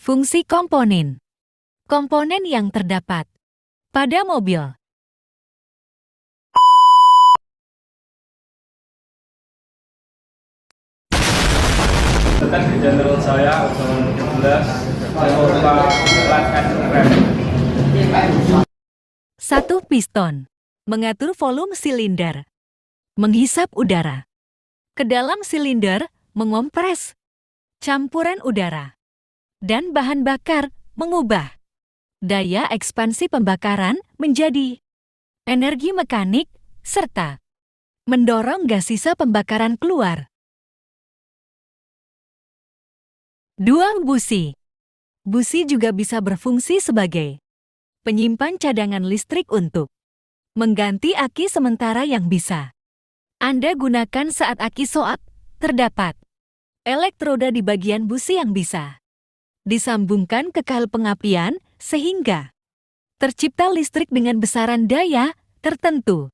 Fungsi komponen. Komponen yang terdapat pada mobil. Tes di channel saya tahun 17 saya lupa plat and rem. 1. Piston. Mengatur volume silinder. Menghisap udara. Ke dalam silinder, mengompres campuran udara. Dan bahan bakar, mengubah daya ekspansi pembakaran menjadi energi mekanik, serta mendorong gas sisa pembakaran keluar. 2. Busi. Busi juga bisa berfungsi sebagai penyimpan cadangan listrik untuk mengganti aki sementara yang bisa Anda gunakan saat aki soak. Terdapat elektroda di bagian busi yang bisa disambungkan ke kabel pengapian sehingga tercipta listrik dengan besaran daya tertentu.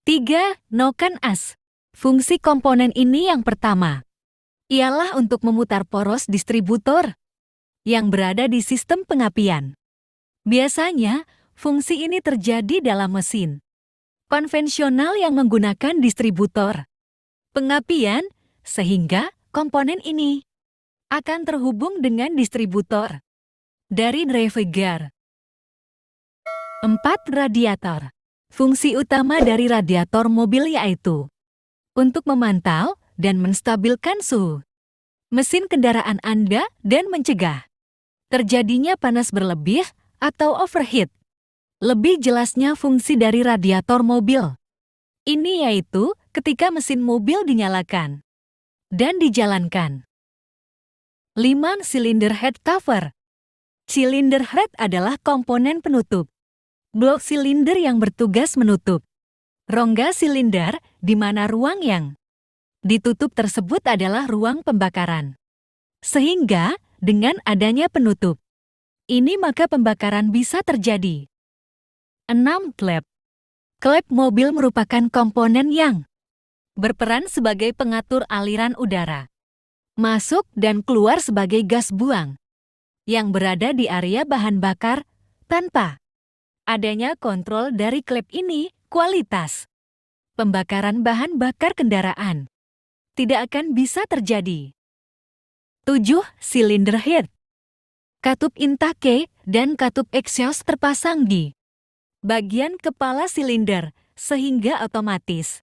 3. Noken as. Fungsi komponen ini yang pertama ialah untuk memutar poros distributor yang berada di sistem pengapian. Biasanya, fungsi ini terjadi dalam mesin konvensional yang menggunakan distributor pengapian, sehingga komponen ini akan terhubung dengan distributor dari drive gear. 4. Radiator. Fungsi utama dari radiator mobil yaitu untuk memantau dan menstabilkan suhu mesin kendaraan Anda dan mencegah terjadinya panas berlebih atau overheat. Lebih jelasnya fungsi dari radiator mobil ini yaitu ketika mesin mobil dinyalakan dan dijalankan. 5. Silinder head cover. Silinder head adalah komponen penutup blok silinder yang bertugas menutup rongga silinder di mana ruang yang ditutup tersebut adalah ruang pembakaran. Sehingga dengan adanya penutup ini maka pembakaran bisa terjadi. 6. Klep. Klep mobil merupakan komponen yang berperan sebagai pengatur aliran udara masuk dan keluar sebagai gas buang yang berada di area bahan bakar. Tanpa adanya kontrol dari klep ini, kualitas pembakaran bahan bakar kendaraan tidak akan bisa terjadi. 7. Silinder head. Katup intake dan katup exhaust terpasang di bagian kepala silinder, sehingga otomatis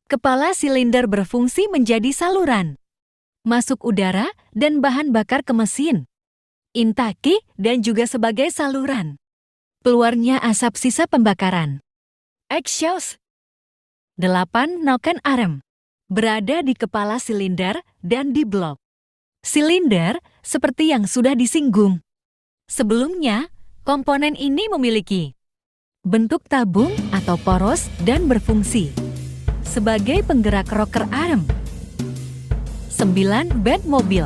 kepala silinder berfungsi menjadi saluran masuk udara dan bahan bakar ke mesin intake dan juga sebagai saluran keluarnya asap sisa pembakaran. Exhaust. 8. Noken arm. Berada di kepala silinder dan di blok silinder seperti yang sudah disinggung sebelumnya. Komponen ini memiliki bentuk tabung atau poros dan berfungsi sebagai penggerak rocker arm. 9. Band mobil.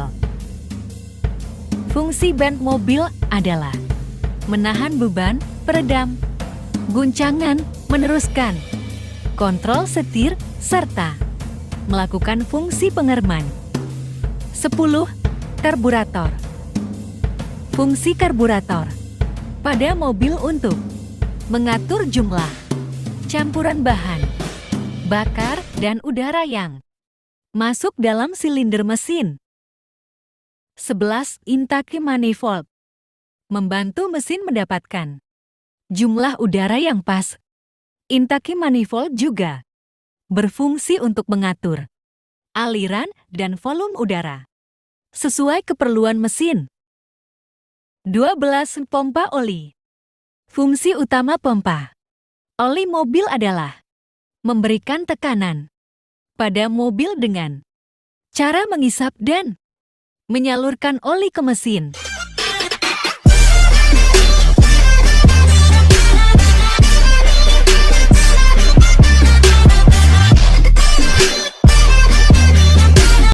Fungsi band mobil adalah menahan beban, peredam guncangan, meneruskan kontrol setir, serta melakukan fungsi pengereman. 10. Karburator. Fungsi karburator pada mobil untuk mengatur jumlah campuran bahan bakar dan udara yang masuk dalam silinder mesin. 11. Intake manifold. Membantu mesin mendapatkan jumlah udara yang pas. Intake manifold juga berfungsi untuk mengatur aliran dan volume udara sesuai keperluan mesin. 12. Pompa oli. Fungsi utama pompa oli mobil adalah memberikan tekanan pada mobil dengan cara mengisap dan menyalurkan oli ke mesin.